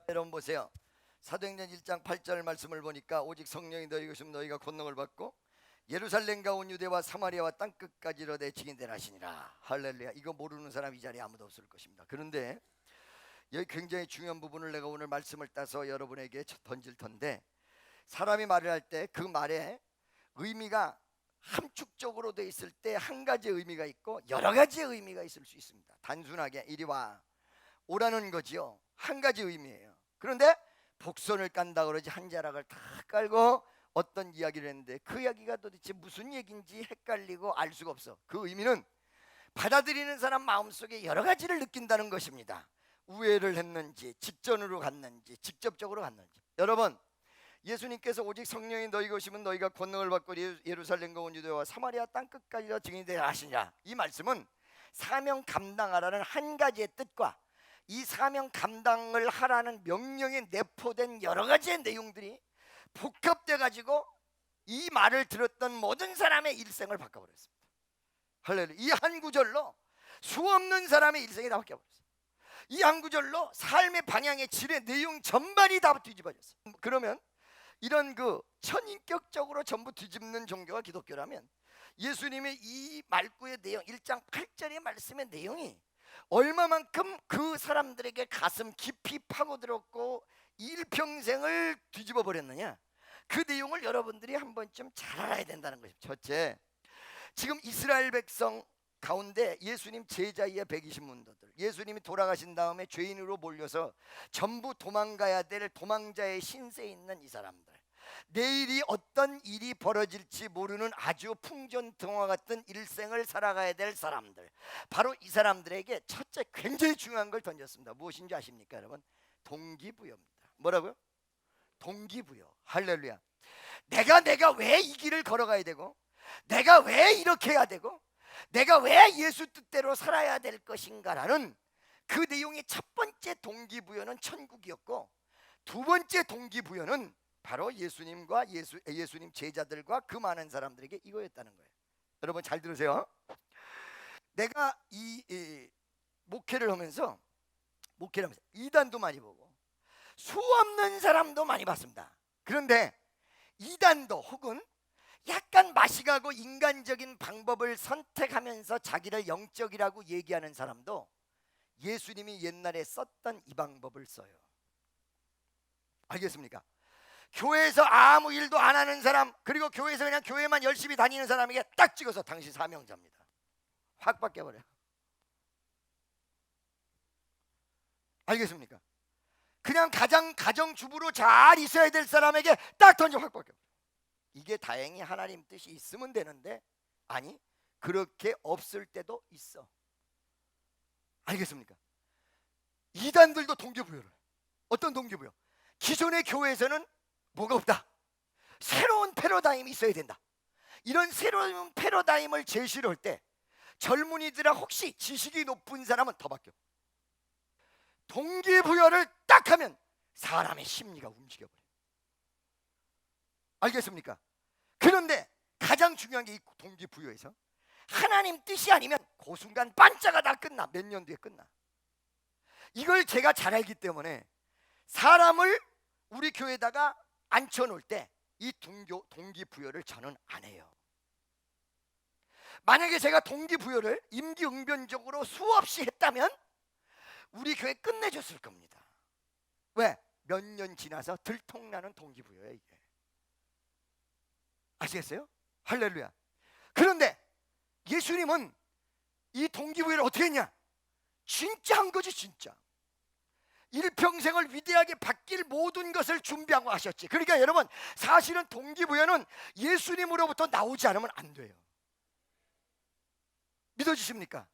여러분 보세요. 사도행전 1장 8절 말씀을 보니까 오직 성령이 너희 것이면 너희가 권능을 받고 예루살렘과 온 유대와 사마리아와 땅끝까지 이르되 증인되라 하시니라. 할렐루야. 이거 모르는 사람 이 자리에 아무도 없을 것입니다. 그런데 여기 굉장히 중요한 부분을 내가 오늘 말씀을 따서 여러분에게 던질 텐데, 사람이 말을 할 때 그 말에 의미가 함축적으로 돼 있을 때 한 가지 의미가 있고 여러 가지의 의미가 있을 수 있습니다. 단순하게 이리 와 오라는 거지요. 한 가지 의미예요. 그런데 복선을 깐다 그러지 한 자락을 다 깔고 어떤 이야기를 했는데 그 이야기가 도대체 무슨 얘기인지 헷갈리고 알 수가 없어. 그 의미는 받아들이는 사람 마음속에 여러 가지를 느낀다는 것입니다. 우회를 했는지 직전으로 갔는지 직접적으로 갔는지. 여러분, 예수님께서 오직 성령이 너희 것이면 너희가 권능을 받고 예루살렘과 온 유대와 사마리아 땅끝까지 증인이 되라 하시니라. 이 말씀은 사명 감당하라는 한 가지의 뜻과 이 사명 감당을 하라는 명령에 내포된 여러 가지의 내용들이 복합돼 가지고 이 말을 들었던 모든 사람의 일생을 바꿔버렸습니다. 할렐루야. 이 한 구절로 수없는 사람의 일생이 다 바뀌어버렸어요. 이 한 구절로 삶의 방향의 질의 내용 전반이 다 뒤집어졌어요. 그러면 이런 그 천인격적으로 전부 뒤집는 종교가 기독교라면 예수님의 이 말구의 내용 1장 8절의 말씀의 내용이 얼마만큼 그 사람들에게 가슴 깊이 파고들었고 일평생을 뒤집어 버렸느냐, 그 내용을 여러분들이 한 번쯤 잘 알아야 된다는 것입니다. 첫째, 지금 이스라엘 백성 가운데 예수님 제자의 120문도들, 예수님이 돌아가신 다음에 죄인으로 몰려서 전부 도망가야 될 도망자의 신세에 있는 이 사람들, 내일이 어떤 일이 벌어질지 모르는 아주 풍전등화 같은 일생을 살아가야 될 사람들, 바로 이 사람들에게 첫째 굉장히 중요한 걸 던졌습니다. 무엇인지 아십니까 여러분? 동기부여입니다. 뭐라고요? 동기부여. 할렐루야. 내가 왜 이 길을 걸어가야 되고, 내가 왜 이렇게 해야 되고, 내가 왜 예수 뜻대로 살아야 될 것인가라는 그 내용의 첫 번째 동기부여는 천국이었고, 두 번째 동기부여는 바로 예수님과 예수님 제자들과 그 많은 사람들에게 이거였다는 거예요. 여러분 잘 들으세요. 내가 이 목회를 하면서 이단도 많이 보고 수없는 사람도 많이 봤습니다. 그런데 이단도 혹은 약간 마시가고 인간적인 방법을 선택하면서 자기를 영적이라고 얘기하는 사람도 예수님이 옛날에 썼던 이 방법을 써요. 알겠습니까? 교회에서 아무 일도 안 하는 사람, 그리고 교회에서 그냥 교회만 열심히 다니는 사람에게 딱 찍어서 당신 사명자입니다. 확 바뀌어버려요. 알겠습니까? 그냥 가정주부로 잘 있어야 될 사람에게 딱 던져 확 바뀌어버려요. 이게 다행히 하나님 뜻이 있으면 되는데, 아니 그렇게 없을 때도 있어. 알겠습니까? 이단들도 동기부여를 해요. 어떤 동기부여? 기존의 교회에서는 뭐가 없다, 새로운 패러다임이 있어야 된다. 이런 새로운 패러다임을 제시를 할 때 젊은이들아, 혹시 지식이 높은 사람은 더 바뀌어. 동기부여를 딱 하면 사람의 심리가 움직여버려요. 알겠습니까? 그런데 가장 중요한 게 이 동기부여에서 하나님 뜻이 아니면 그 순간 반짝아 다 끝나. 몇 년 뒤에 끝나. 이걸 제가 잘 알기 때문에 사람을 우리 교회에다가 앉혀놓을 때 이 동기부여를 저는 안 해요. 만약에 제가 동기부여를 임기응변적으로 수없이 했다면 우리 교회 끝내줬을 겁니다. 왜? 몇 년 지나서 들통나는 동기부여예요 이게. 아시겠어요? 할렐루야. 그런데 예수님은 이 동기부여를 어떻게 했냐? 진짜 한 거지. 진짜 일평생을 위대하게 바뀔 모든 것을 준비하고 하셨지. 그러니까 여러분, 사실은 동기부여는 예수님으로부터 나오지 않으면 안 돼요. 믿어주십니까?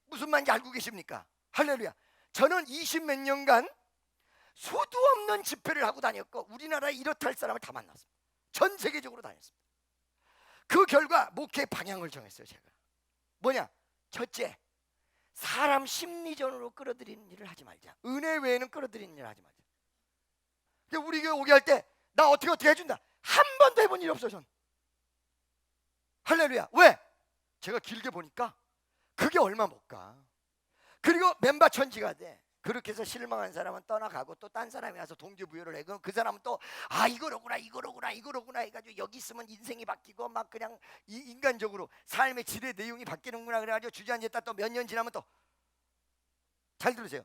무슨 말인지 알고 계십니까? 할렐루야. 저는 20몇 년간 수도 없는 집회를 하고 다녔고 우리나라에 이렇다 할 사람을 다 만났습니다. 전 세계적으로 다녔습니다. 그 결과 목회의 방향을 정했어요. 제가 뭐냐? 첫째, 사람 심리전으로 끌어들이는 일을 하지 말자. 은혜 외에는 끌어들이는 일을 하지 말자. 우리 교회 오게 할 때 나 어떻게 해준다, 한 번도 해본 일 없어 전. 할렐루야. 왜? 제가 길게 보니까 그게 얼마 못 가. 그리고 맨바천지가 돼. 그렇게 해서 실망한 사람은 떠나가고 또 딴 사람이 와서 동기부여를 해. 그럼 그 사람은 또 이거로구나 해가지고 여기 있으면 인생이 바뀌고 막 그냥 인간적으로 삶의 질의 내용이 바뀌는구나 그래가지고 주저앉았다 또 몇 년 지나면 또, 잘 들으세요.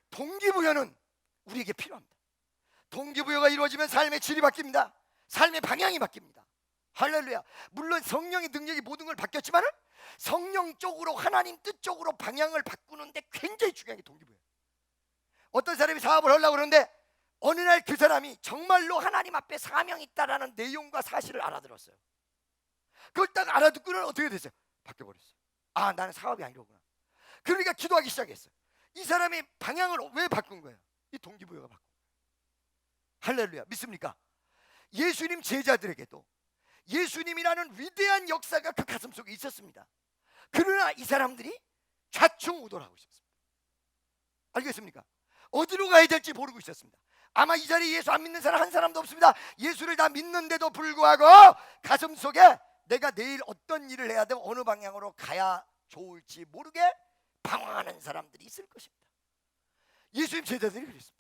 동기부여는 우리에게 필요합니다. 동기부여가 이루어지면 삶의 질이 바뀝니다. 삶의 방향이 바뀝니다. 할렐루야. 물론 성령의 능력이 모든 걸 바뀌었지만은 성령 쪽으로, 하나님 뜻 쪽으로 방향을 바꾸는데 굉장히 중요한 게 동기부여예요. 어떤 사람이 사업을 하려고 그러는데 어느 날 그 사람이 정말로 하나님 앞에 사명이 있다라는 내용과 사실을 알아들었어요. 그걸 딱 알아듣고는 어떻게 됐어요? 바뀌어버렸어요. 아, 나는 사업이 아니로구나. 그러니까 기도하기 시작했어요. 이 사람이 방향을 왜 바꾼 거예요? 이 동기부여가 바꾼 거예요. 할렐루야. 믿습니까? 예수님 제자들에게도 예수님이라는 위대한 역사가 그 가슴 속에 있었습니다. 그러나 이 사람들이 좌충우돌하고 있었습니다. 알겠습니까? 어디로 가야 될지 모르고 있었습니다. 아마 이 자리에 예수 안 믿는 사람 한 사람도 없습니다. 예수를 다 믿는데도 불구하고 가슴 속에 내가 내일 어떤 일을 해야 되고 어느 방향으로 가야 좋을지 모르게 방황하는 사람들이 있을 것입니다. 예수님 제자들이 그랬습니다.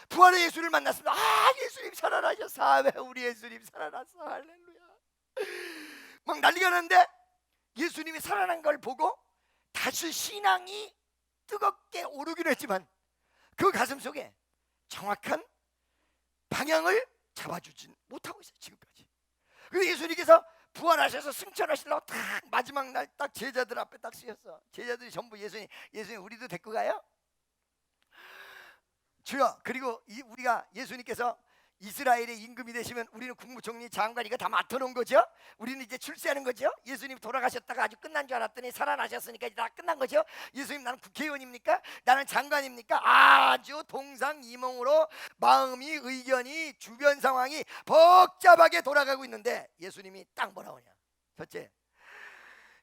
부활의 예수를 만났습니다. 아, 예수님 살아나셨어. 우리 예수님 살아났어. 할렐루야. 막 난리가 났는데 예수님이 살아난 걸 보고 다시 신앙이 뜨겁게 오르기는 했지만 그 가슴 속에 정확한 방향을 잡아주진 못하고 있어요. 지금까지. 그래서 예수님께서 부활하셔서 승천하시려고 딱 마지막 날 딱 제자들 앞에 딱 쓰였어. 제자들이 전부 예수님 우리도 데리고 가요? 주여. 그리고 우리가 예수님께서 이스라엘의 임금이 되시면 우리는 국무총리 장관이가 다 맡아놓은 거죠. 우리는 이제 출세하는 거죠. 예수님 돌아가셨다가 아주 끝난 줄 알았더니 살아나셨으니까 이제 다 끝난 거죠. 예수님 나는 국회의원입니까? 나는 장관입니까? 아주 동상이몽으로 마음이, 의견이, 주변 상황이 복잡하게 돌아가고 있는데 예수님이 딱 뭐라 하냐. 첫째,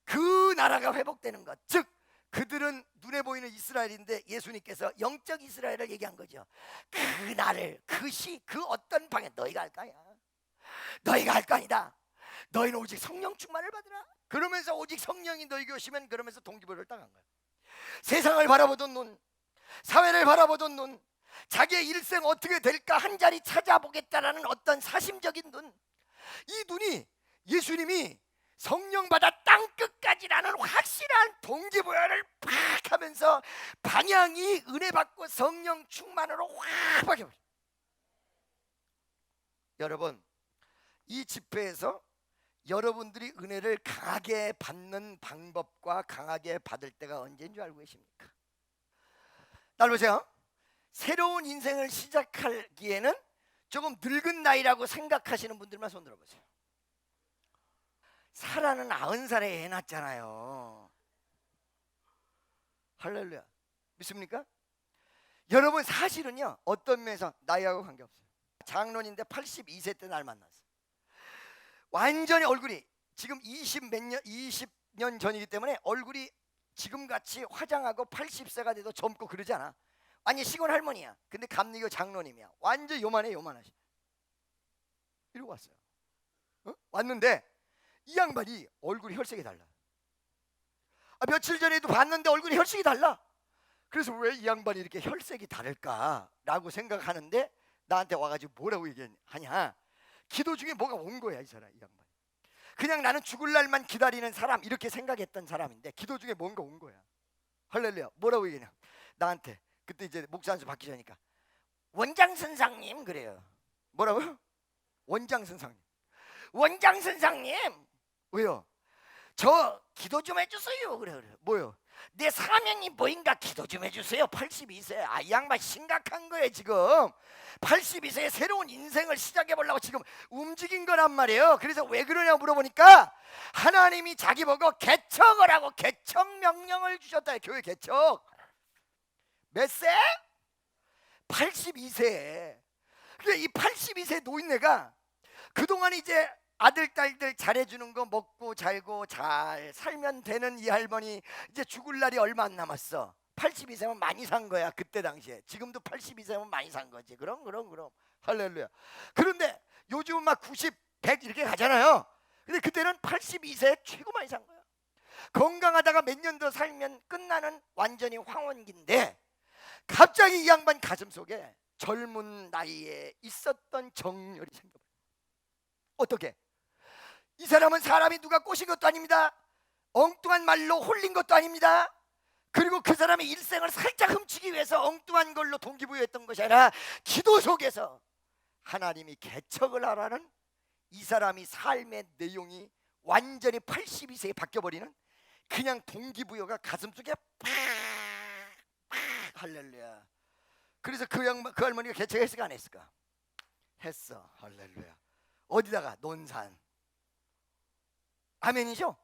그 나라가 회복되는 것, 즉 그들은 눈에 보이는 이스라엘인데 예수님께서 영적 이스라엘을 얘기한 거죠. 그 나를, 그 어떤 방에 너희가 할 거야. 너희가 할 거 아니다. 너희는 오직 성령 충만을 받으라. 그러면서 오직 성령이 너희에게 오시면, 그러면서 동기부여를 당한 거예요. 세상을 바라보던 눈, 사회를 바라보던 눈, 자기의 일생 어떻게 될까 한 자리 찾아보겠다라는 어떤 사심적인 눈, 이 눈이 예수님이 성령 받아 땅끝까지라는 확실한 동기부여를 팍 하면서 방향이 은혜 받고 성령 충만으로 확 바뀌어버려요. 여러분, 이 집회에서 여러분들이 은혜를 강하게 받는 방법과 강하게 받을 때가 언제인 줄 알고 계십니까? 날 보세요. 새로운 인생을 시작하기에는 조금 늙은 나이라고 생각하시는 분들만 손 들어보세요. 사라는 90살에 애 낳았잖아요. 할렐루야. 믿습니까? 여러분, 사실은요 어떤 면에서 나이하고 관계없어요. 장로인데 82세 때 날 만났어요. 완전히 얼굴이 지금 20년 전이기 때문에 얼굴이 지금같이 화장하고 80세가 돼도 젊고 그러지 않아. 아니, 시골 할머니야. 근데 감리교 장로님이야. 완전 요만하시. 이러고 왔어요. 왔는데 이 양반이 얼굴이 혈색이 달라. 며칠 전에도 봤는데 얼굴이 혈색이 달라. 그래서 왜 이 양반이 이렇게 혈색이 다를까라고 생각하는데 나한테 와가지고 뭐라고 얘기하냐. 기도 중에 뭐가 온 거야 이 사람, 이 양반이. 그냥 나는 죽을 날만 기다리는 사람 이렇게 생각했던 사람인데 기도 중에 뭔가 온 거야. 할렐루야. 뭐라고 얘기하냐. 나한테 그때 이제 목사 안수 받기 전이니까 원장 선생님 그래요. 뭐라고요? 원장 선생님. 원장 선생님. 왜요? 저 기도 좀 해주세요. 그래. 뭐요? 내 사명이 뭐인가 기도 좀 해주세요. 82세. 이 양반 심각한 거예요 지금. 82세에 새로운 인생을 시작해보려고 지금 움직인 거란 말이에요. 그래서 왜 그러냐고 물어보니까 하나님이 자기 보고 개척을 하고 개척 명령을 주셨다. 교회 개척. 몇 세? 82세에. 그러니까 이 82세 노인네가 그동안 이제 아들 딸들 잘해주는 거 먹고 잘고 잘 살면 되는 이 할머니 이제 죽을 날이 얼마 안 남았어. 82세면 많이 산 거야 그때 당시에. 지금도 82세면 많이 산 거지. 그럼 할렐루야. 그런데 요즘은 막 90, 100 이렇게 가잖아요. 근데 그때는 82세 최고 많이 산 거야. 건강하다가 몇 년 더 살면 끝나는 완전히 황혼기인데 갑자기 이 양반 가슴 속에 젊은 나이에 있었던 정열이 생겨버려요. 어떻게? 이 사람은 사람이 누가 꼬신 것도 아닙니다. 엉뚱한 말로 홀린 것도 아닙니다. 그리고 그 사람의 일생을 살짝 훔치기 위해서 엉뚱한 걸로 동기부여했던 것이 아니라 기도 속에서 하나님이 개척을 하라는 이 사람이 삶의 내용이 완전히 82세에 바뀌어버리는 그냥 동기부여가 가슴속에 팍 할렐루야. 그래서 그 할머니가 개척했을까 안 했을까? 했어. 할렐루야. 어디다가? 논산. 아멘이죠?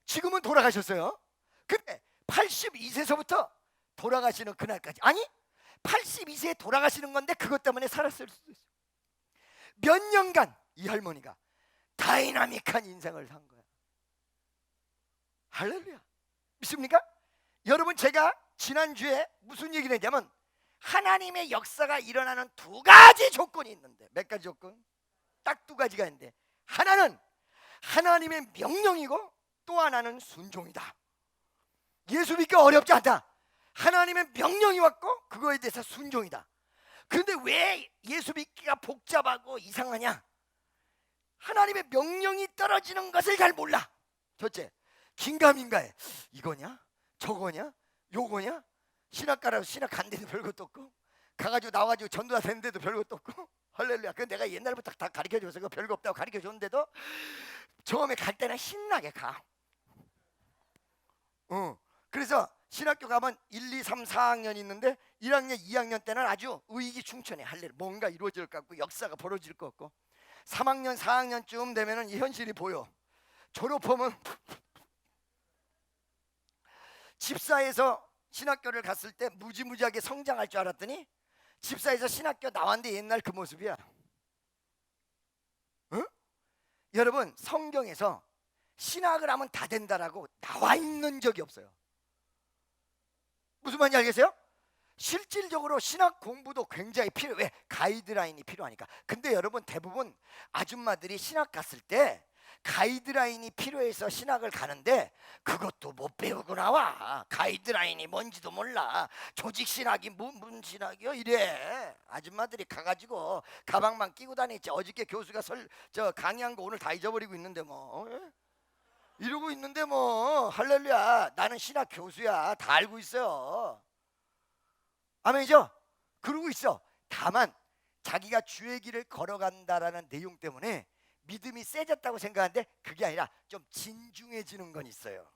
지금은 돌아가셨어요. 근데 82세서부터 돌아가시는 그날까지, 아니 82세에 돌아가시는 건데 그것 때문에 살았을 수도 있어요. 몇 년간 이 할머니가 다이나믹한 인생을 산 거야. 할렐루야. 믿습니까? 여러분, 제가 지난주에 무슨 얘기를 했냐면 하나님의 역사가 일어나는 두 가지 조건이 있는데, 몇 가지 조건? 딱 두 가지가 있는데, 하나는 하나님의 명령이고 또 하나는 순종이다. 예수 믿기 어렵지 않다. 하나님의 명령이 왔고 그거에 대해서 순종이다. 그런데 왜 예수 믿기가 복잡하고 이상하냐? 하나님의 명령이 떨어지는 것을 잘 몰라. 첫째, 긴가민가해. 이거냐? 저거냐? 요거냐? 신학 가라고 신학 간 데도 별것도 없고, 가가지고 나와가지고 전도사 된 데도 별것도 없고. 할렐루야. 그 내가 옛날부터 다 가르쳐줘서 그 별거 없다고 가르쳐줬는데도 처음에 갈 때는 신나게 가. 그래서 신학교 가면 1, 2, 3, 4학년 있는데 1학년, 2학년 때는 아주 의기충천해. 할렐루야. 뭔가 이루어질 것 같고 역사가 벌어질 것 같고, 3학년, 4학년쯤 되면은 이 현실이 보여. 졸업하면 집사에서 신학교를 갔을 때 무지무지하게 성장할 줄 알았더니 집사에서 신학교 나왔는데 옛날 그 모습이야. 응? 여러분, 성경에서 신학을 하면 다 된다라고 나와 있는 적이 없어요. 무슨 말인지 알겠어요? 실질적으로 신학 공부도 굉장히 필요해. 왜? 가이드라인이 필요하니까. 근데 여러분, 대부분 아줌마들이 신학 갔을 때 가이드라인이 필요해서 신학을 가는데 그것도 못 배우고 나와. 가이드라인이 뭔지도 몰라. 조직신학이 무슨 신학이요? 이래. 아줌마들이 가가지고 가방만 끼고 다니지. 어저께 교수가 강의한 거 오늘 다 잊어버리고 있는데 뭐 이러고 있는데 뭐. 할렐루야. 나는 신학 교수야. 다 알고 있어요. 아멘이죠? 그러고 있어. 다만 자기가 주의 길을 걸어간다라는 내용 때문에 믿음이 세졌다고 생각하는데 그게 아니라 좀 진중해지는 건 있어요.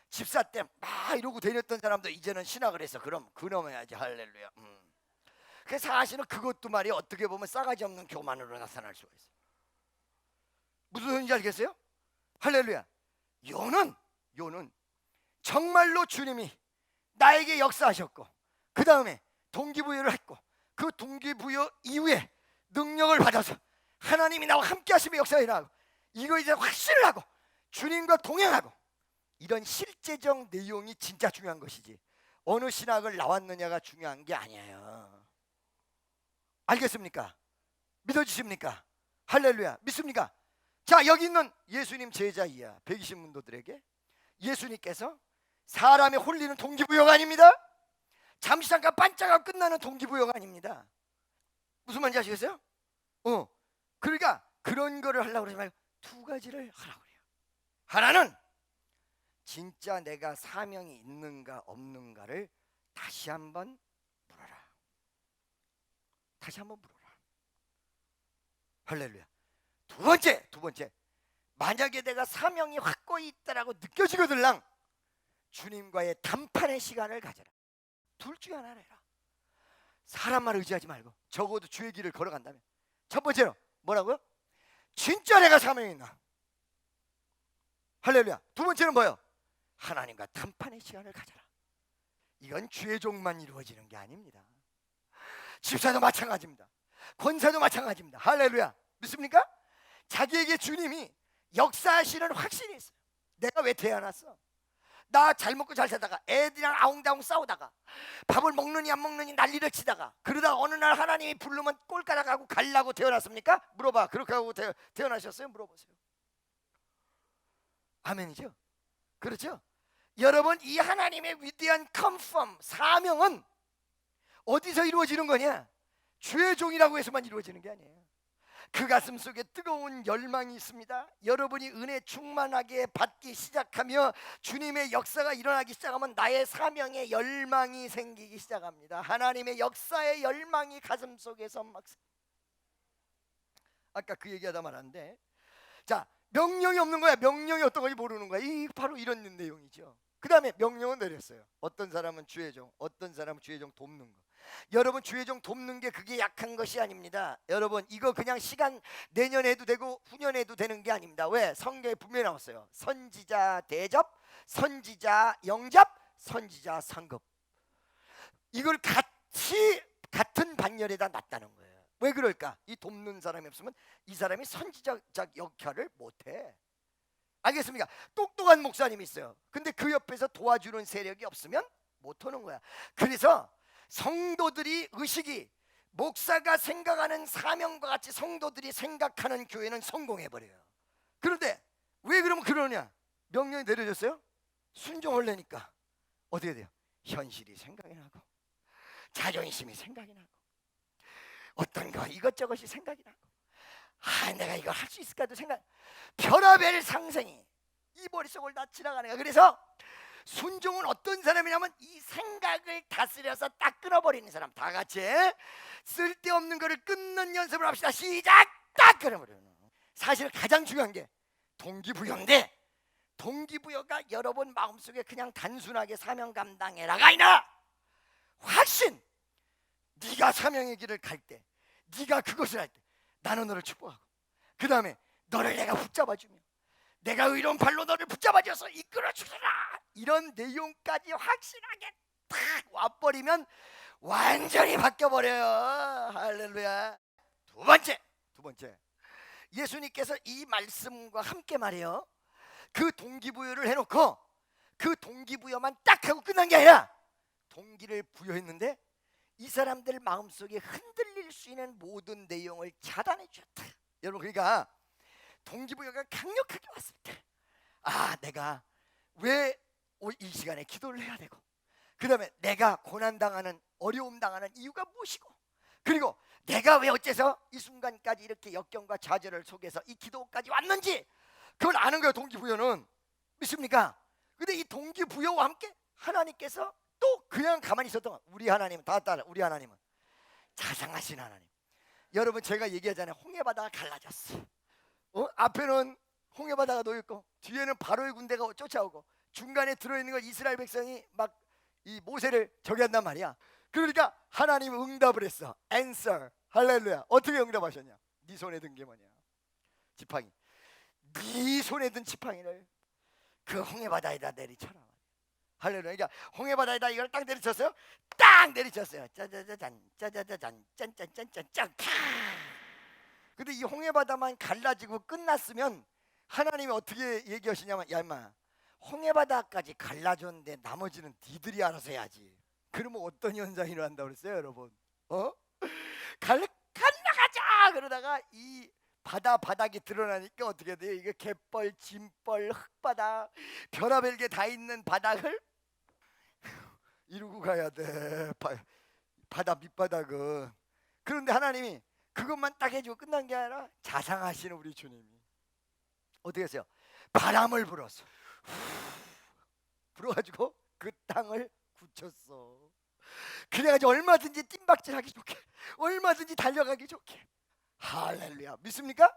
집사 때 막 이러고 다녔던 사람도 이제는 신학을 해서 그럼 그놈해야지. 할렐루야. 그래서 사실은 그것도 말이 어떻게 보면 싸가지 없는 교만으로 나타날 수가 있어요. 무슨 소리인지 알겠어요? 할렐루야. 요는 정말로 주님이 나에게 역사하셨고 그 다음에 동기부여를 했고 그 동기부여 이후에 능력을 받아서 하나님이 나와 함께 하시며 역사가 일어나고 이거 이제 확신을 하고 주님과 동행하고, 이런 실제적 내용이 진짜 중요한 것이지 어느 신학을 나왔느냐가 중요한 게 아니에요. 알겠습니까? 믿어주십니까? 할렐루야. 믿습니까? 자, 여기 있는 예수님 제자 이하 120문도들에게 예수님께서 사람의 홀리는 동기부여가 아닙니다. 잠시 잠깐 반짝하고 끝나는 동기부여가 아닙니다. 무슨 말인지 아시겠어요? 그러니까 그런 거를 하려고 그러지 말고 두 가지를 하라고 그래요. 하나는 진짜 내가 사명이 있는가 없는가를 다시 한번 물어라. 다시 한번 물어라. 할렐루야. 두 번째, 만약에 내가 사명이 확고히 있다라고 느껴지거들랑 주님과의 담판의 시간을 가져라. 둘 중에 하나를 해라. 사람만 의지하지 말고 적어도 주의 길을 걸어간다면. 첫 번째로 뭐라고요? 진짜 내가 사명이 있나? 할렐루야. 두 번째는 뭐예요? 하나님과 담판의 시간을 가져라. 이건 주의 종만 이루어지는 게 아닙니다. 집사도 마찬가지입니다. 권사도 마찬가지입니다. 할렐루야. 믿습니까? 자기에게 주님이 역사하시는 확신이 있어요. 내가 왜 태어났어? 나 잘 먹고 잘 살다가 애들이랑 아웅다웅 싸우다가 밥을 먹느니 안 먹느니 난리를 치다가 그러다 어느 날 하나님이 부르면 꼴가락하고 갈라고 태어났습니까? 물어봐. 그렇게 하고 태어나셨어요? 물어보세요. 아멘이죠? 그렇죠? 여러분, 이 하나님의 위대한 컨펌 사명은 어디서 이루어지는 거냐? 주의 종이라고 해서만 이루어지는 게 아니에요. 그 가슴 속에 뜨거운 열망이 있습니다. 여러분이 은혜 충만하게 받기 시작하며 주님의 역사가 일어나기 시작하면 나의 사명의 열망이 생기기 시작합니다. 하나님의 역사의 열망이 가슴 속에서 막. 아까 그 얘기하다 말았는데, 자, 명령이 없는 거야. 명령이 어떤 건지 모르는 거야. 이 바로 이런 내용이죠. 그 다음에 명령은 내렸어요. 어떤 사람은 주의 종, 어떤 사람은 주의 종 돕는 거. 여러분, 주의 종 돕는 게 그게 약한 것이 아닙니다. 여러분, 이거 그냥 시간 내년에 해도 되고 후년에 해도 되는 게 아닙니다. 왜? 성경에 분명히 나왔어요. 선지자 대접, 선지자 영접, 선지자 상급. 이걸 같은 반열에다 놨다는 거예요. 왜 그럴까? 이 돕는 사람이 없으면 이 사람이 선지자적 역할을 못해. 알겠습니까? 똑똑한 목사님이 있어요. 근데 그 옆에서 도와주는 세력이 없으면 못하는 거야. 그래서 성도들이 의식이 목사가 생각하는 사명과 같이 성도들이 생각하는 교회는 성공해버려요. 그런데 왜 그러면 그러냐? 명령이 내려졌어요? 순종하려니까 어떻게 돼요? 현실이 생각이 나고 자존심이 생각이 나고 어떤 거 이것저것이 생각이 나고 내가 이거 할 수 있을까도 생각. 별의별 상생이 이 머릿속을 다 지나가는 거야. 그래서 순종은 어떤 사람이냐면 이 생각을 다스려서 딱 끊어버리는 사람. 다 같이 쓸데없는 거를 끊는 연습을 합시다. 시작! 딱 끊어버려요. 사실 가장 중요한 게 동기부여인데, 동기부여가 여러분 마음속에 그냥 단순하게 사명 감당해라가 아니라 확신. 네가 사명의 길을 갈 때, 네가 그것을 할 때 나는 너를 축복하고, 그 다음에 너를 내가 붙잡아주며 내가 의로운 발로 너를 붙잡아줘서 이끌어주리라. 이런 내용까지 확실하게 딱 와버리면 완전히 바뀌어버려요. 할렐루야. 두 번째, 예수님께서 이 말씀과 함께 말해요. 그 동기부여를 해놓고 그 동기부여만 딱 하고 끝난 게 아니라 동기를 부여했는데 이 사람들 마음속에 흔들릴 수 있는 모든 내용을 차단해 주셨다. 여러분, 그러니까 동기부여가 강력하게 왔습니다. 내가 왜 이 시간에 기도를 해야 되고, 그 다음에 내가 고난당하는, 어려움 당하는 이유가 무엇이고, 그리고 내가 왜 어째서 이 순간까지 이렇게 역경과 좌절을 속에서 이 기도까지 왔는지 그걸 아는 거예요. 동기부여는. 믿습니까? 근데 이 동기부여와 함께 하나님께서 또 그냥 가만히 있었던 거예요. 우리 하나님은 다 따라, 우리 하나님은 자상하신 하나님. 여러분, 제가 얘기하잖아요. 홍해바다가 갈라졌어. 앞에는 홍해바다가 놓여있고 뒤에는 바로의 군대가 쫓아오고 중간에 들어있는 걸 이스라엘 백성이 막 이 모세를 저기 한단 말이야. 그러니까 하나님은 응답을 했어. Answer. 할렐루야. 어떻게 응답하셨냐? 네 손에 든 게 뭐냐? 지팡이. 네 손에 든 지팡이를 그 홍해바다에다 내리쳐라. 할렐루야. 그러니까 홍해바다에다 이걸 딱 내리쳤어요. 딱 내리쳤어요. 짜자자잔 짜자자잔 짠짠짠짠짠. 근데 이 홍해바다만 갈라지고 끝났으면 하나님이 어떻게 얘기하시냐면, 야 임마, 홍해바다까지 갈라졌는데 나머지는 니들이 알아서 해야지. 그러면 어떤 현상이 일어난다고 그랬어요, 여러분? 갈라가자 그러다가 이 바닥이 드러나니까 어떻게 돼요? 이게 갯벌, 진벌, 흙바닥, 별의별 게 다 있는 바닥을 이루고 가야 돼. 바다 밑바닥은. 그런데 하나님이 그것만 딱 해주고 끝난 게 아니라 자상하시는 우리 주님이 어떻게 했어요? 바람을 불었어. 불어가지고 그 땅을 굳혔어. 그래가지고 얼마든지 뜀박질하기 좋게, 얼마든지 달려가기 좋게. 할렐루야. 믿습니까?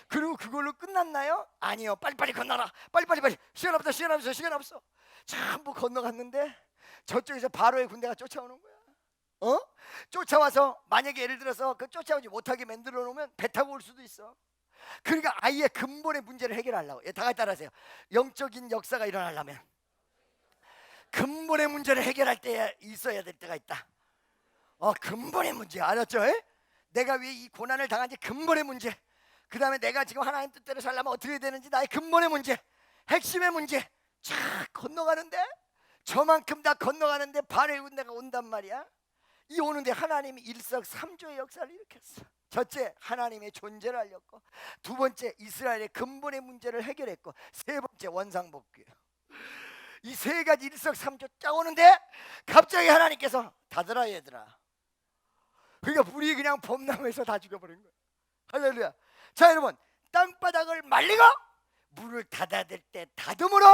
그리고 그걸로 끝났나요? 아니요. 빨리빨리 건너라. 빨리. 시간 없어. 전부 건너갔는데 저쪽에서 바로의 군대가 쫓아오는 거야. 쫓아와서 만약에 예를 들어서 그 쫓아오지 못하게 만들어 놓으면 배 타고 올 수도 있어. 그러니까 아예 근본의 문제를 해결하려고. 다 같이 따라하세요. 영적인 역사가 일어나려면 근본의 문제를 해결할 때 있어야 될 때가 있다. 근본의 문제. 알았죠? 내가 왜 이 고난을 당한지 근본의 문제. 그 다음에 내가 지금 하나님 뜻대로 살려면 어떻게 되는지 나의 근본의 문제, 핵심의 문제 쫙 건너가는데, 저만큼 다 건너가는데 바로의 군대가 온단 말이야. 이 오는데 하나님이 일석삼조의 역사를 일으켰어. 첫째, 하나님의 존재를 알렸고, 두 번째, 이스라엘의 근본의 문제를 해결했고, 세 번째, 원상복귀. 이 세 가지 일석삼조 쫙 오는데 갑자기 하나님께서 다들아 얘들아, 그러니까 불이 그냥 봄나무에서 다 죽여버린 거예요. 할렐루야. 자 여러분, 땅바닥을 말리고 물을 닫아댈 때 다듬으로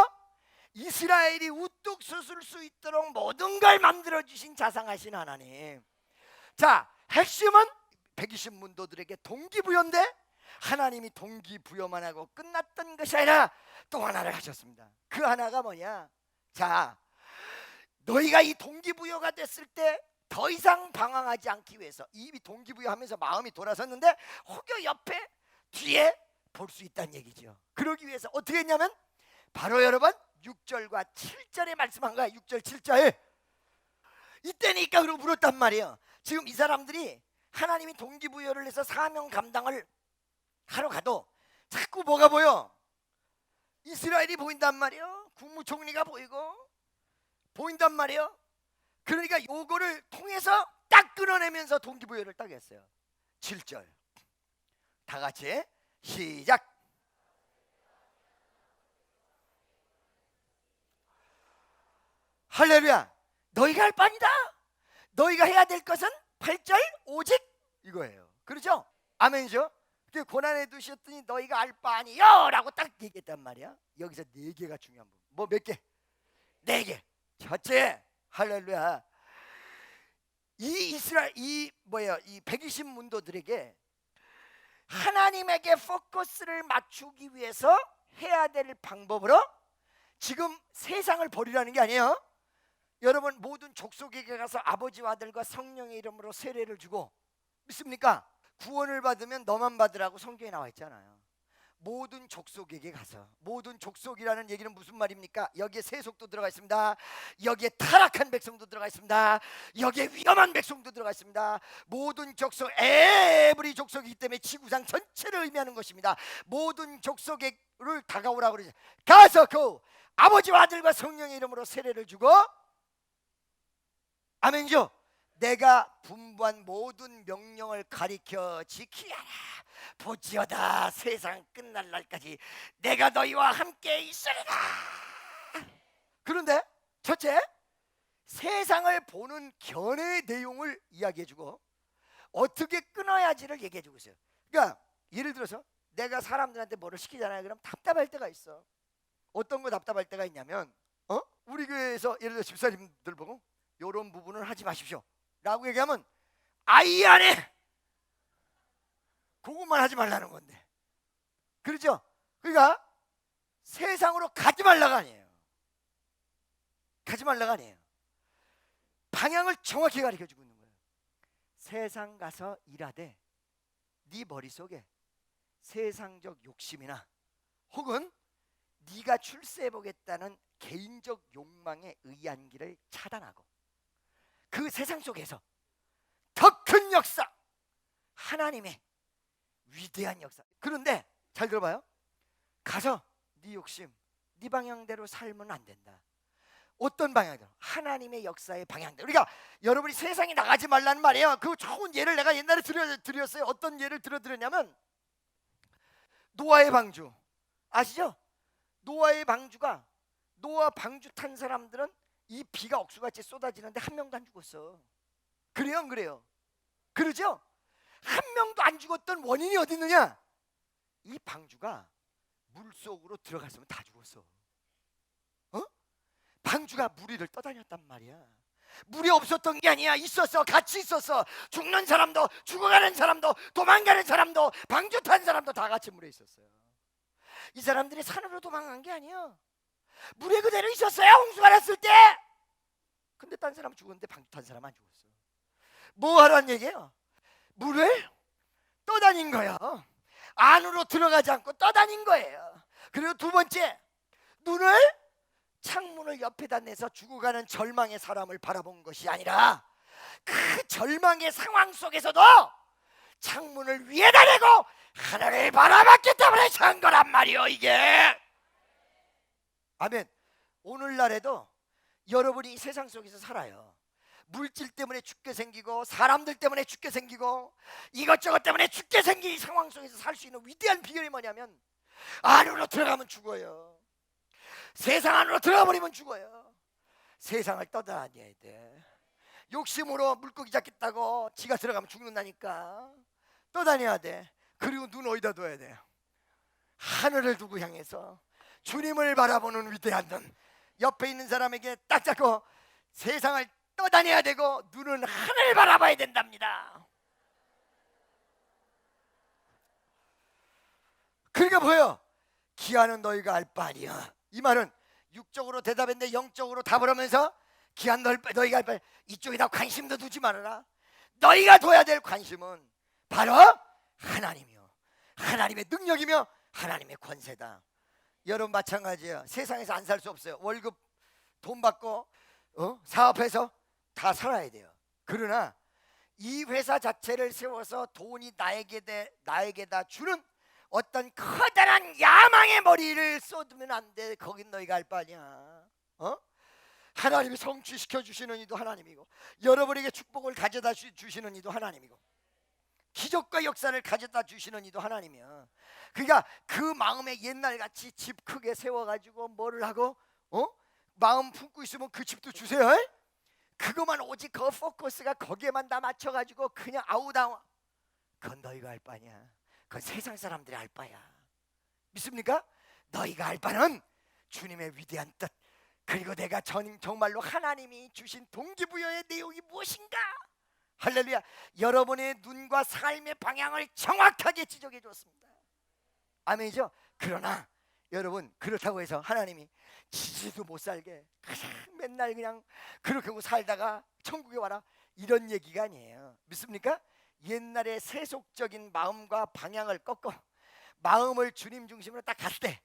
이스라엘이 우뚝 솟을 수 있도록 모든 걸 만들어 주신 자상하신 하나님. 자, 핵심은 120문도들에게 동기부여인데 하나님이 동기부여만 하고 끝났던 것이 아니라 또 하나를 하셨습니다. 그 하나가 뭐냐? 자, 너희가 이 동기부여가 됐을 때 더 이상 방황하지 않기 위해서, 이미 동기부여하면서 마음이 돌아섰는데 혹여 옆에 뒤에 볼 수 있다는 얘기죠. 그러기 위해서 어떻게 했냐면 바로 여러분 6절과 7절에 말씀한 거야. 6절 7절 이때니까 그러고 물었단 말이에요. 지금 이 사람들이 하나님이 동기부여를 해서 사명 감당을 하러 가도 자꾸 뭐가 보여? 이스라엘이 보인단 말이에요. 국무총리가 보이고 보인단 말이에요. 그러니까 요거를 통해서 딱 끊어내면서 동기부여를 딱 했어요. 7절 다 같이 시작. 할렐루야. 너희가 할 바니다. 너희가 해야 될 것은 8절 오직 이거예요. 그렇죠? 아멘이죠? 그 고난에 두셨더니 너희가 알 바 아니요 라고 딱 얘기했단 말이야. 여기서 4개가 중요한 부분. 뭐 몇 개? 4개. 첫째, 할렐루야. 이 120문도들에게 하나님에게 포커스를 맞추기 위해서 해야 될 방법으로 지금 세상을 버리라는 게 아니에요. 여러분 모든 족속에게 가서 아버지와 아들과 성령의 이름으로 세례를 주고, 믿습니까? 구원을 받으면 너만 받으라고 성경에 나와 있잖아요. 모든 족속에게 가서, 모든 족속이라는 얘기는 무슨 말입니까? 여기에 세속도 들어가 있습니다. 여기에 타락한 백성도 들어가 있습니다. 여기에 위험한 백성도 들어가 있습니다. 모든 족속, 에브리 족속이기 때문에 지구상 전체를 의미하는 것입니다. 모든 족속을 다가오라고 그러죠. 가서 그 아버지와 아들과 성령의 이름으로 세례를 주고, 아멘이죠? 내가 분부한 모든 명령을 가리켜 지키라. 보지어다 세상 끝날 날까지 내가 너희와 함께 있으리라. 그런데 첫째, 세상을 보는 견해의 내용을 이야기해주고 어떻게 끊어야지를 얘기해주고 있어요. 그러니까 예를 들어서 내가 사람들한테 뭐를 시키잖아요. 그럼 답답할 때가 있어. 어떤 거 답답할 때가 있냐면 우리 교회에서 예를 들어 집사님들 보고 이런 부분을 하지 마십시오 라고 얘기하면 아이 안에 그것만 하지 말라는 건데, 그렇죠? 그러니까 세상으로 가지 말라가 아니에요. 가지 말라가 아니에요. 방향을 정확히 가르쳐주고 있는 거예요. 세상 가서 일하되 네 머릿속에 세상적 욕심이나 혹은 네가 출세해보겠다는 개인적 욕망에 의한 길을 차단하고 그 세상 속에서 더 큰 역사, 하나님의 위대한 역사. 그런데 잘 들어봐요. 가서 네 욕심, 네 방향대로 살면 안 된다. 어떤 방향대로? 하나님의 역사의 방향대로. 그러니까 여러분이 세상에 나가지 말라는 말이에요. 그 좋은 예를 내가 옛날에 드렸어요. 어떤 예를 들어드렸냐면 노아의 방주 아시죠? 노아의 방주가, 노아 방주 탄 사람들은 이 비가 억수같이 쏟아지는데 한 명도 안 죽었어. 그래요, 안 그래요? 그러죠? 한 명도 안 죽었던 원인이 어디 있느냐? 이 방주가 물속으로 들어갔으면 다 죽었어. 방주가 물 위를 떠다녔단 말이야. 물이 없었던 게 아니야. 있었어. 같이 있었어. 죽는 사람도 죽어가는 사람도 도망가는 사람도 방주 탄 사람도 다 같이 물에 있었어요. 이 사람들이 산으로 도망간 게 아니야. 물에 그대로 있었어요. 홍수가 났을 때. 근데 딴 사람은 죽었는데 방주 탄 사람은 안 죽었어. 뭐 하라는 얘기예요? 물을 떠다닌 거예요. 안으로 들어가지 않고 떠다닌 거예요. 그리고 두 번째, 창문을 옆에다 내서 죽어가는 절망의 사람을 바라본 것이 아니라 그 절망의 상황 속에서도 창문을 위에다 대고 하늘을 바라봤기 때문에 산 거란 말이요, 이게. 아멘. 오늘날에도 여러분이 이 세상 속에서 살아요. 물질 때문에 죽게 생기고 사람들 때문에 죽게 생기고 이것저것 때문에 죽게 생긴 이 상황 속에서 살 수 있는 위대한 비결이 뭐냐면 안으로 들어가면 죽어요. 세상 안으로 들어가 버리면 죽어요. 세상을 떠다녀야 돼. 욕심으로 물고기 잡겠다고 지가 들어가면 죽는다니까. 떠다녀야 돼. 그리고 눈 어디다 둬야 돼요? 하늘을 두고 향해서 주님을 바라보는 위대한 눈. 옆에 있는 사람에게 딱 잡고 세상을 떠다녀야 되고 눈은 하늘을 바라봐야 된답니다. 그러니까 뭐예요? 기한은 너희가 알 바 아니야. 이 말은 육적으로 대답했는데 영적으로 답을 하면서 기한 너희가 알 바, 이쪽에다 관심도 두지 말아라. 너희가 둬야 될 관심은 바로 하나님이요, 하나님의 능력이며 하나님의 권세다. 여러분 마찬가지예요. 세상에서 안 살 수 없어요. 월급 돈 받고 사업해서 다 살아야 돼요. 그러나 이 회사 자체를 세워서 돈이 나에게다 주는 어떤 커다란 야망의 머리를 쏟으면 안 돼. 거긴 너희가 알 바 아니야. 하나님이 성취시켜 주시는 이도 하나님이고, 여러분에게 축복을 가져다 주시는 이도 하나님이고, 기적과 역사를 가져다 주시는 이도 하나님이야. 그러니까 그 마음에 옛날같이 집 크게 세워가지고 뭐를 하고 마음 품고 있으면 그 집도 주세요. 그것만 오직 그 포커스가 거기에만 다 맞춰가지고 그냥 아우다운, 그건 너희가 알 바 아니야. 그건 세상 사람들이 알 바야. 믿습니까? 너희가 알 바는 주님의 위대한 뜻, 그리고 내가 정말로 하나님이 주신 동기부여의 내용이 무엇인가. 할렐루야. 여러분의 눈과 삶의 방향을 정확하게 지적해 줬습니다. 아멘이죠? 그러나 여러분, 그렇다고 해서 하나님이 지지도 못 살게 그냥 맨날 그냥 그렇게 하고 살다가 천국에 와라, 이런 얘기가 아니에요. 믿습니까? 옛날에 세속적인 마음과 방향을 꺾어 마음을 주님 중심으로 딱 갔을 때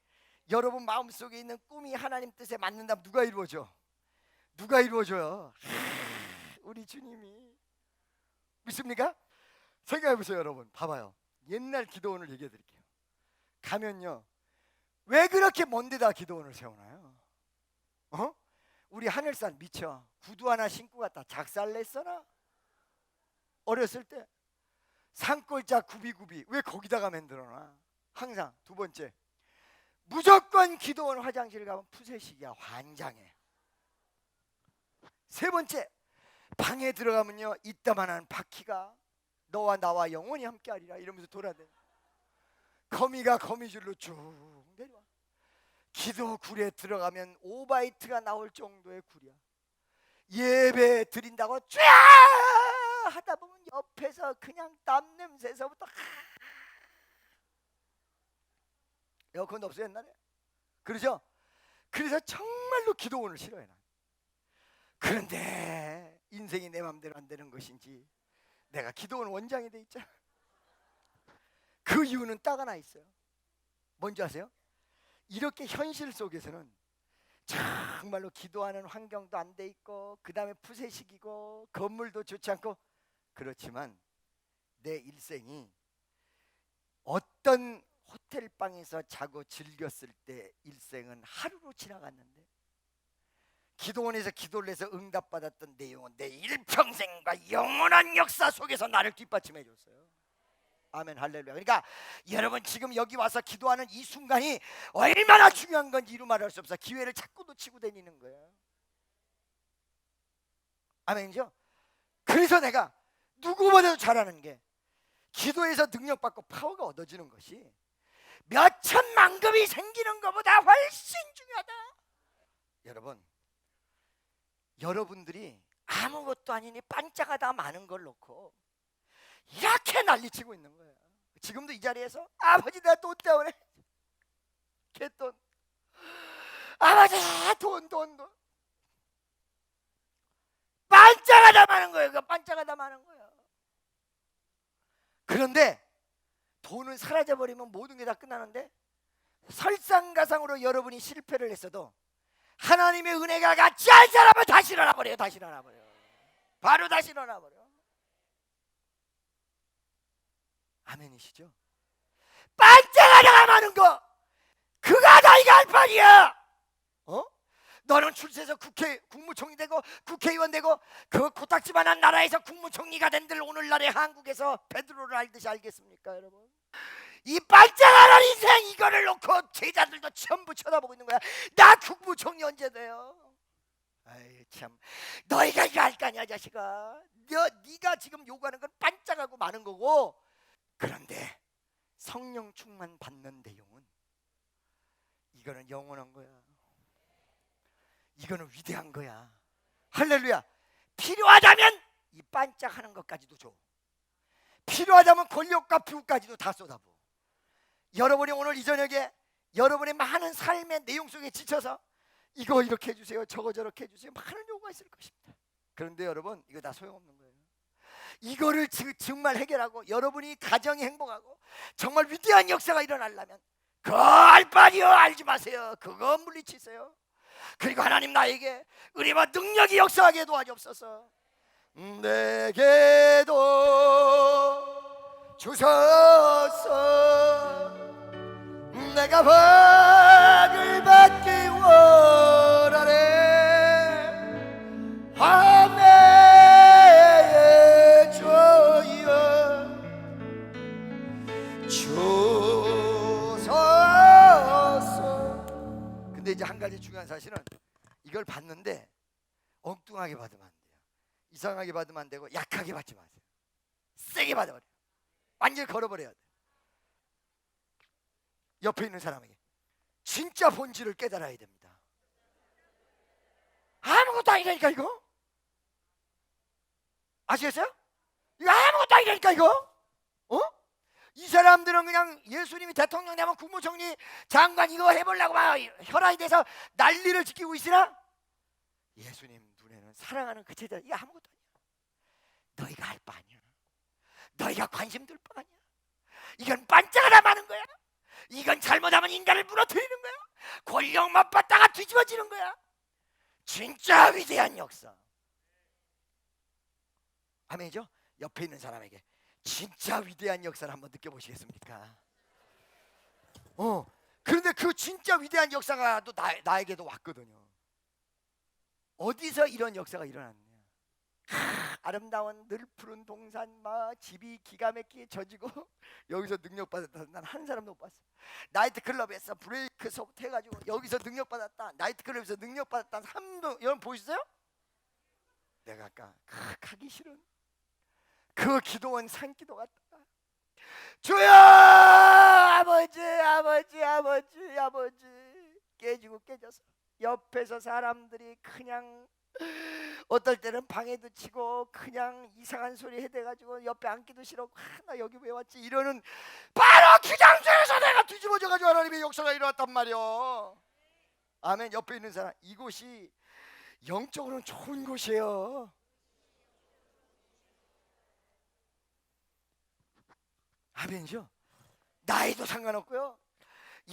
여러분 마음속에 있는 꿈이 하나님 뜻에 맞는다면 누가 이루어줘? 누가 이루어줘요? 우리 주님이. 믿습니까? 생각해보세요. 여러분 봐봐요. 옛날 기도원을 얘기해 드릴게요. 가면요, 왜 그렇게 먼 데다 기도원을 세우나요? 우리 하늘산 미쳐 구두 하나 신고 갔다 작살냈어나? 어렸을 때 산골짜 굽이굽이 왜 거기다가 만들어놔? 항상. 두 번째, 무조건 기도원 화장실 가면 푸세식이야. 환장해. 세 번째, 방에 들어가면요 이따만한 바퀴가 너와 나와 영원히 함께하리라 이러면서 돌아다녀. 거미가 거미줄로 쭉 내려와. 기도 굴에 들어가면 5바이트가 나올 정도의 굴이야. 예배 드린다고 쫙 하다 보면 옆에서 그냥 땀 냄새에서부터 에어컨도 없어요 옛날에. 그러죠? 그래서 정말로 기도원을 싫어해. 그런데 인생이 내 맘대로 안 되는 것인지 내가 기도원 원장이 돼 있잖아. 그 이유는 딱 하나 있어요. 뭔지 아세요? 이렇게 현실 속에서는 정말로 기도하는 환경도 안 돼 있고, 그 다음에 푸세식이고, 건물도 좋지 않고, 그렇지만 내 일생이 어떤 호텔방에서 자고 즐겼을 때 일생은 하루로 지나갔는데, 기도원에서 기도를 해서 응답받았던 내용은 내 일평생과 영원한 역사 속에서 나를 뒷받침해 줬어요. 아멘 할렐루야. 그러니까 여러분 지금 여기 와서 기도하는 이 순간이 얼마나 중요한 건지 이루 말할 수 없어. 기회를 자꾸 놓치고 다니는 거예요. 아멘이죠? 그래서 내가 누구보다도 잘하는 게 기도에서 능력받고 파워가 얻어지는 것이 몇 천만급이 생기는 것보다 훨씬 중요하다. 여러분들이 아무것도 아니니 반짝하다 많은 걸 놓고 이렇게 난리치고 있는 거예요. 지금도 이 자리에서 아버지 내가 돈 때문에 개돈, 아버지 돈 반짝하다 많은 거예요. 그 반짝하다 많은 거예요. 그런데 돈은 사라져버리면 모든 게 다 끝나는데, 설상가상으로 여러분이 실패를 했어도 하나님의 은혜가 같이 한 사람은 다시 일어나버려요. 다시 일어나버려요. 바로 다시 일어나버려. 아멘이시죠? 반짝하다가 많은 거, 그가 너희가 할 판이야. 너는 출세해서 국무총리 되고 국회의원 되고 그 코딱지만한 나라에서 국무총리가 된들 오늘날의 한국에서 베드로를 알듯이 알겠습니까 여러분? 이 반짝하는 인생 이거를 놓고 제자들도 전부 쳐다보고 있는 거야. 나 국무총리 언제 돼요? 아이 참, 너희가 이거 할 거 아니야 자식아. 네가 지금 요구하는 건 반짝하고 많은 거고, 그런데 성령 충만 받는 내용은 이거는 영원한 거야. 이거는 위대한 거야. 할렐루야. 필요하다면 이 반짝하는 것까지도 줘. 필요하다면 권력과 부까지도 다 쏟아부어. 여러분이 오늘 이 저녁에 여러분의 많은 삶의 내용 속에 지쳐서 이거 이렇게 해주세요, 저거 저렇게 해주세요, 많은 요구가 있을 것입니다. 그런데 여러분, 이거 다 소용없는 거예요. 이거를 정말 해결하고 여러분이 가정이 행복하고 정말 위대한 역사가 일어나려면 그거 알 바니요, 알지 마세요. 그거 물리치세요. 그리고 하나님 나에게 은혜와 능력이 역사하게 도와주옵소서. 내게도 주소서. 내가 복을 받기 원하네. 화매의 주여 주소서. 근데 이제 한 가지 중요한 사실은 이걸 받는데 엉뚱하게 받으면 안 돼요. 이상하게 받으면 안 되고 약하게 받지 마세요. 세게 받아버려요. 완전히 걸어버려야 돼요. 옆에 있는 사람에게 진짜 본질을 깨달아야 됩니다. 아무것도 아니라니까 이거. 아시겠어요? 이거 아무것도 아니라니까 이거. 이 사람들은 그냥 예수님이 대통령 되면 국무총리 장관 이거 해보려고 막 혈안이 돼서 난리를 지키고 있으나 예수님 눈에는 사랑하는 그 제자 이거 아무것도 아니야. 너희가 할 바 아니야. 너희가 관심 둘 바 아니야. 이건 반짝하다 마는 거야. 이건 잘못하면 인간을 무너뜨리는 거야. 권력 맛봤다가 뒤집어지는 거야. 진짜 위대한 역사. 아멘이죠? 옆에 있는 사람에게 진짜 위대한 역사를 한번 느껴보시겠습니까? 그런데 그 진짜 위대한 역사가 또 나에게도 왔거든요. 어디서 이런 역사가 일어났냐? 아름다운 늘 푸른 동산 막 집이 기가 막히게 져지고 여기서 능력받았다. 난 한 사람도 못 봤어. 나이트클럽에서 브레이크서부터 해가지고 여기서 능력받았다. 나이트클럽에서 능력받았다. 3도 여러분 보셨어요? 내가 아까 하기 싫은 그 기도원 산기도 같다. 주여 아버지 아버지 아버지 아버지. 깨지고 깨져서 옆에서 사람들이 그냥 어떨 때는 방해도 치고 그냥 이상한 소리 해대가지고 옆에 앉기도 싫어. 나 여기 왜 왔지 이러는 바로 그 장소에서 내가 뒤집어져가지고 하나님의 역사가 일어났단 말이요. 아멘. 옆에 있는 사람, 이곳이 영적으로는 좋은 곳이에요. 아멘이죠. 나이도 상관없고요,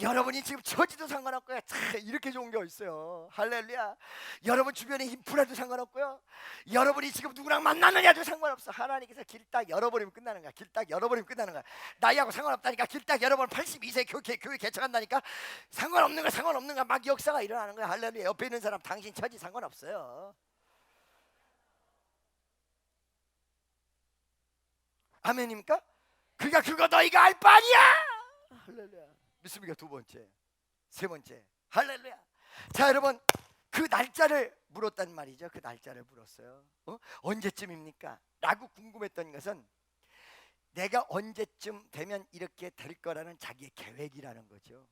여러분이 지금 처지도 상관없고요. 참 이렇게 좋은 게 어딨어요. 할렐루야. 여러분 주변에 인프라도 상관없고요, 여러분이 지금 누구랑 만나느냐도 상관없어. 하나님께서 길 딱 열어버리면 끝나는 거야. 길 딱 열어버리면 끝나는 거야. 나이하고 상관없다니까. 길 딱 열어버리면 82세 교회 개척한다니까. 상관없는 거야. 상관없는 거야. 막 역사가 일어나는 거야. 할렐루야. 옆에 있는 사람 당신 처지 상관없어요. 아멘입니까? 그러니까 그거 너희가 알 바 아니야. 할렐루야. 믿습니까? 두 번째, 세 번째. 할렐루야. 자 여러분, 그 날짜를 물었단 말이죠. 그 날짜를 물었어요. 언제쯤입니까? 라고 궁금했던 것은 내가 언제쯤 되면 이렇게 될 거라는 자기의 계획이라는 거죠.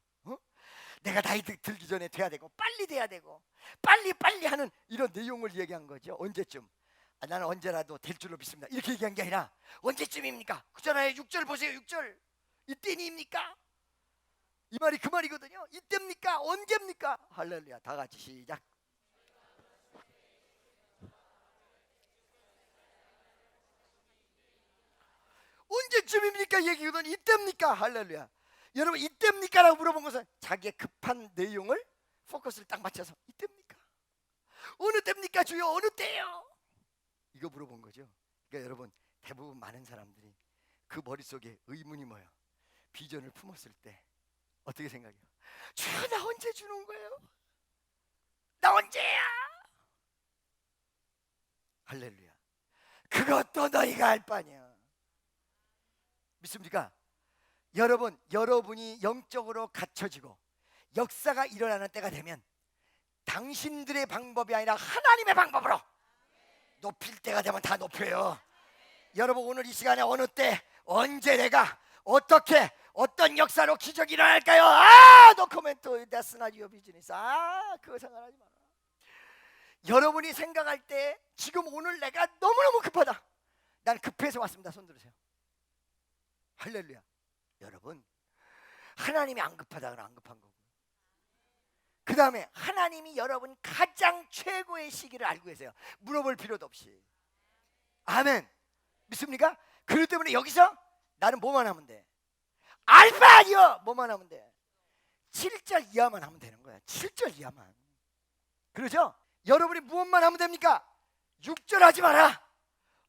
내가 나이 들기 전에 돼야 되고 빨리 돼야 되고 빨리 하는 이런 내용을 얘기한 거죠. 언제쯤? 나는 언제라도 될 줄로 믿습니다. 이렇게 얘기한 게 아니라 언제쯤입니까? 그잖아요. 6절 보세요. 6절. 이때니입니까? 이 말이 그 말이거든요. 이때입니까? 언제입니까? 할렐루야. 다 같이 시작. 언제쯤입니까? 얘기거든. 이때입니까? 할렐루야. 여러분 이때입니까? 라고 물어본 것은 자기의 급한 내용을 포커스를 딱 맞춰서 이때입니까? 어느 때입니까? 주여 어느 때예요? 이거 물어본 거죠. 그러니까 여러분 대부분 많은 사람들이 그 머릿속에 의문이 뭐예요? 비전을 품었을 때 어떻게 생각해요? 주여 나 언제 주는 거예요? 나 언제야? 할렐루야. 그것도 너희가 할 바냐. 믿습니까? 여러분이 영적으로 갖춰지고 역사가 일어나는 때가 되면 당신들의 방법이 아니라 하나님의 방법으로 높일 때가 되면 다 높여요. 여러분, 오늘 이 시간에 어느 때 언제 내가 어떻게 어떤 역사로 기적이 일어날까요? 노 코멘트. That's not your business. 그거 생각하지 마라. 여러분이 생각할 때 지금 오늘 내가 너무너무 급하다, 난 급해서 왔습니다. 손 들으세요. 할렐루야. 여러분, 하나님이 안 급하다고는 안 급한 거고, 그 다음에 하나님이 여러분 가장 최고의 시기를 알고 계세요. 물어볼 필요도 없이. 아멘. 믿습니까? 그렇기 때문에 여기서 나는 뭐만 하면 돼? 알바 아니요. 뭐만 하면 돼? 7절 이하만 하면 되는 거야. 7절 이하만. 그러죠? 여러분이 무엇만 하면 됩니까? 6절 하지 마라.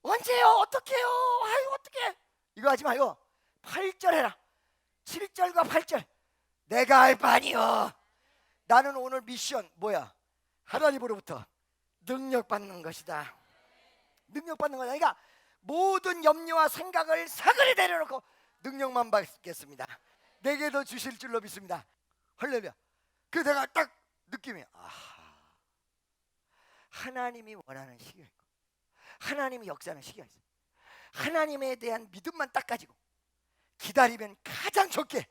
언제요? 어떻게요? 아유 어떻게? 이거 하지 말고 8절 해라. 7절과 8절. 내가 할 바 아니요. 나는 오늘 미션 뭐야? 하나님으로부터 능력 받는 것이다. 능력 받는 거다. 그러니까 모든 염려와 생각을 사그리 내려놓고 능력만 받겠습니다. 내게도 주실 줄로 믿습니다. 할렐루야. 그 내가 딱 느낌이, 하나님이 원하는 시기가 있고 하나님이 역사하는 시기가 있어요. 하나님에 대한 믿음만 딱 가지고 기다리면 가장 적게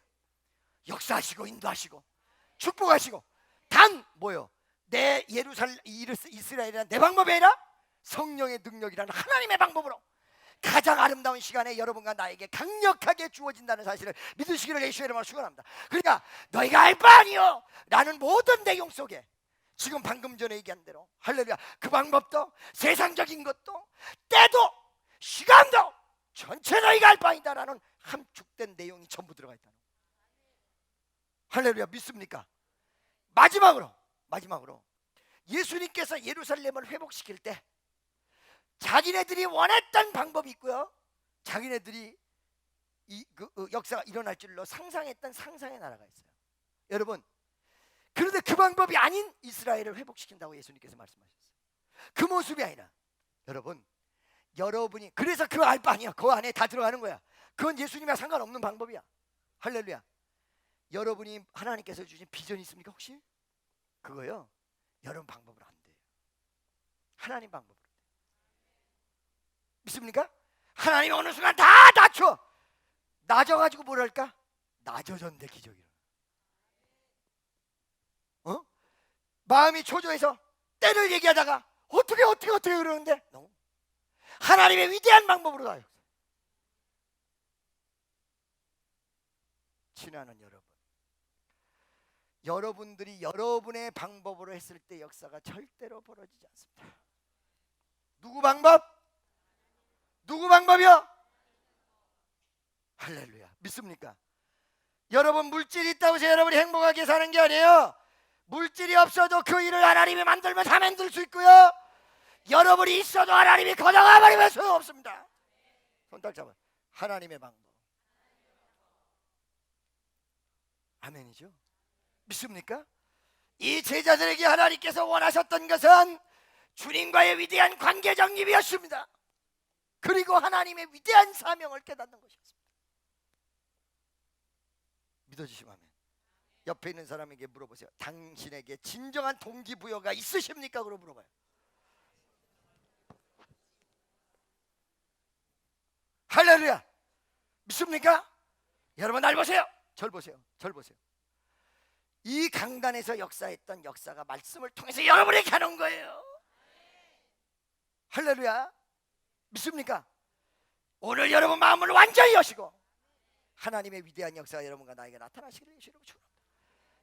역사하시고 인도하시고 축복하시고, 단 뭐요? 내 예루살렘 이스라엘이란 내 방법이 아니라 성령의 능력이라는 하나님의 방법으로 가장 아름다운 시간에 여러분과 나에게 강력하게 주어진다는 사실을 믿으시기를 예수의 이름으로 축원합니다. 그러니까 너희가 알 바 아니요 라는 모든 내용 속에 지금 방금 전에 얘기한 대로, 할렐루야, 그 방법도 세상적인 것도 때도 시간도 전체 너희가 알 바이다 라는 함축된 내용이 전부 들어가 있다는 거예요. 할렐루야. 믿습니까? 마지막으로 예수님께서 예루살렘을 회복시킬 때 자기네들이 원했던 방법이 있고요, 자기네들이 역사가 일어날 줄로 상상했던 상상의 나라가 있어요. 여러분, 그런데 그 방법이 아닌 이스라엘을 회복시킨다고 예수님께서 말씀하셨어요. 그 모습이 아니라 여러분이 그래서 그 알 바 아니야. 그 안에 다 들어가는 거야. 그건 예수님과 상관없는 방법이야. 할렐루야. 여러분이 하나님께서 주신 비전이 있습니까 혹시? 그거요, 여러분 방법으로 안 돼요. 하나님 방법으로. 믿습니까? 하나님이 어느 순간 다 낮춰가지고 뭐랄까? 낮아졌는데 기적이 일어나. 마음이 초조해서 때를 얘기하다가 어떻게 그러는데 하나님의 위대한 방법으로 가요. 친하는 여러분들이 여러분의 방법으로 했을 때 역사가 절대로 벌어지지 않습니다. 누구 방법이요? 할렐루야. 믿습니까? 여러분, 물질이 있다고 해서 여러분이 행복하게 사는 게 아니에요. 물질이 없어도 그 일을 하나님이 만들면 다 만들 수 있고요, 여러분이 있어도 하나님이 거둬가 버리면 소용없습니다. 손 딱 잡아요. 하나님의 방법. 아멘이죠? 믿습니까? 이 제자들에게 하나님께서 원하셨던 것은 주님과의 위대한 관계 정립이었습니다. 그리고 하나님의 위대한 사명을 깨닫는 것이었습니다. 믿어주시면 아멘. 옆에 있는 사람에게 물어보세요. 당신에게 진정한 동기부여가 있으십니까? 그러고 물어봐요. 할렐루야. 믿습니까? 여러분 날 보세요. 절 보세요. 이 강단에서 역사했던 역사가 말씀을 통해서 여러분에게 하는 거예요. 할렐루야. 믿습니까? 오늘 여러분 마음을 완전히 여시고 하나님의 위대한 역사가 여러분과 나에게 나타나시기를 예수님으로 축원합니다.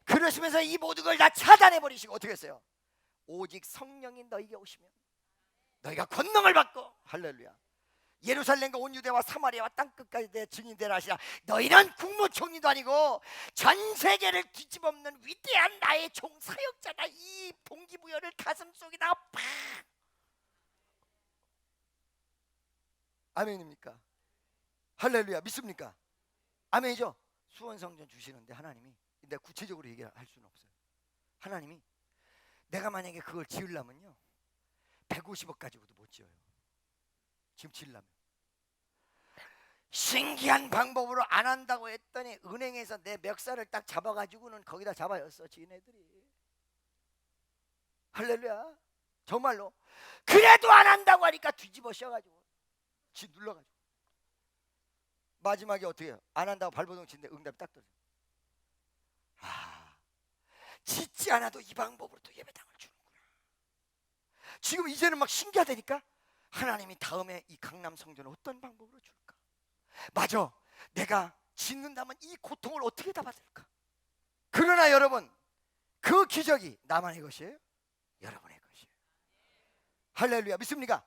그러시면서 이 모든 걸 다 차단해버리시고 어떻게 했어요? 오직 성령이 너희에게 오시면 너희가 권능을 받고, 할렐루야, 예루살렘과 온 유대와 사마리아와 땅끝까지 내 증인되라 하시라. 너희는 국무총리도 아니고 전 세계를 뒤집어엎는 위대한 나의 종사역자다. 이 동기부여를 가슴속에다가 팍. 아멘입니까? 할렐루야. 믿습니까? 아멘이죠? 수원성전 주시는데 하나님이, 내가 구체적으로 얘기할 수는 없어요. 하나님이 내가 만약에 그걸 지으려면요 150억 가지고도 못 지어요. 지금 지으려면 신기한 방법으로 안 한다고 했더니 은행에서 내 멱살을 딱 잡아가지고는 거기다 잡아였어 지네들이. 할렐루야. 정말로. 그래도 안 한다고 하니까 뒤집어 씌워가지고 지 눌러가지고 마지막에 어떻게 해요? 안 한다고 발버둥 치는데 응답이 딱 떨어져. 짓지 않아도 이 방법으로 또 예배당을 주는구나. 지금 이제는 막 신기하다니까. 하나님이 다음에 이 강남 성전을 어떤 방법으로 줄까? 맞아, 내가 짓는다면 이 고통을 어떻게 다 받을까? 그러나 여러분, 그 기적이 나만의 것이에요? 여러분의 것이에요. 할렐루야. 믿습니까?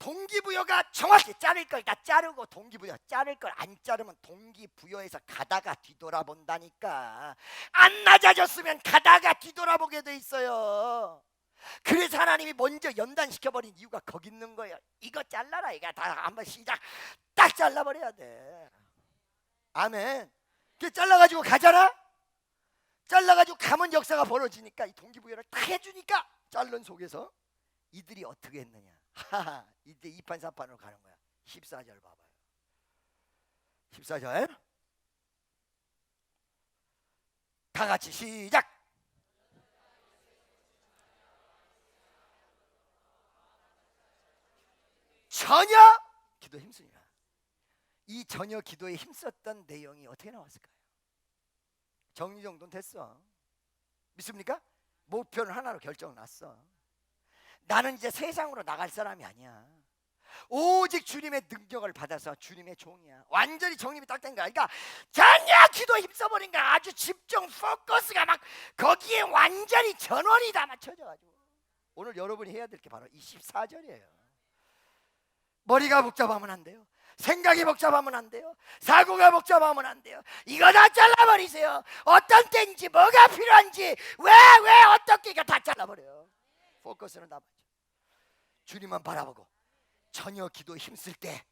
동기부여가 정확히 자를 걸 다 자르고, 동기부여 자를 걸 안 자르면 동기부여에서 가다가 뒤돌아본다니까. 안 낮아졌으면 가다가 뒤돌아보게 돼 있어요. 그래서 하나님이 먼저 연단시켜버린 이유가 거기 있는 거예요. 이거 잘라라. 이거 다 한번 시작 딱 잘라버려야 돼. 아멘. 그 잘라가지고 가잖아. 잘라가지고 가면 역사가 벌어지니까 이 동기부여를 다 해주니까 자른 속에서 이들이 어떻게 했느냐. 이제 2판 3판으로 가는 거야. 14절 봐봐요. 14절 다 같이 시작. 전혀 기도에 힘쓰니라. 이 전혀 기도에 힘썼던 내용이 어떻게 나왔을까요? 정리 정도는 됐어. 믿습니까? 목표는 하나로 결정났어. 나는 이제 세상으로 나갈 사람이 아니야. 오직 주님의 능력을 받아서 주님의 종이야. 완전히 정립이 딱 된 거야. 그러니까 전혀 기도에 힘써버린 거야. 아주 집중 포커스가 막 거기에 완전히 전원이 다 맞춰져가지고 오늘 여러분이 해야 될 게 바로 이 14절이에요. 머리가 복잡하면 안 돼요. 생각이 복잡하면 안 돼요. 사고가 복잡하면 안 돼요. 이거 다 잘라버리세요. 어떤 때인지 뭐가 필요한지 왜 어떻게 이거 다 잘라버려요. 포커스는 다 맞죠. 주님만 바라보고 전혀 기도에 힘쓸 때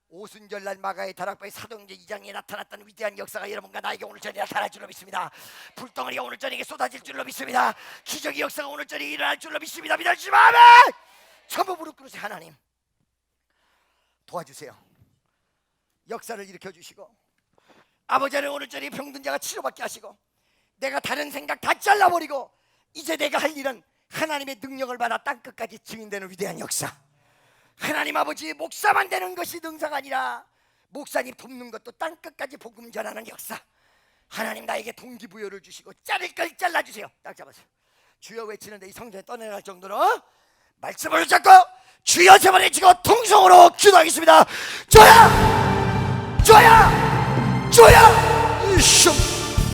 오순절날 마가의 다락방의 사도행전 2장에 나타났던 위대한 역사가 여러분과 나에게 오늘 저녁에 나타날 줄로 믿습니다. 불덩어리가 오늘 저녁에 쏟아질 줄로 믿습니다. 기적의 역사가 오늘 저녁에 일어날 줄로 믿습니다. 믿어주시면 아멘. 전부 무릎 꿇으세요. 하나님 도와주세요. 역사를 일으켜주시고 아버지는 오늘 저녁에 병든 자가 치료받게 하시고 내가 다른 생각 다 잘라버리고 이제 내가 할 일은 하나님의 능력을 받아 땅끝까지 증인되는 위대한 역사. 하나님 아버지 목사만 되는 것이 능사가 아니라 목사님 돕는 것도 땅끝까지 복음 전하는 역사. 하나님 나에게 동기부여를 주시고 자를 걸 잘라주세요. 딱 잡았어요. 주여 외치는데 이 성전에 떠내갈 정도로 말씀을 잡고 주여 제발 외치고 통성으로 기도하겠습니다. 주여! 주여! 주여!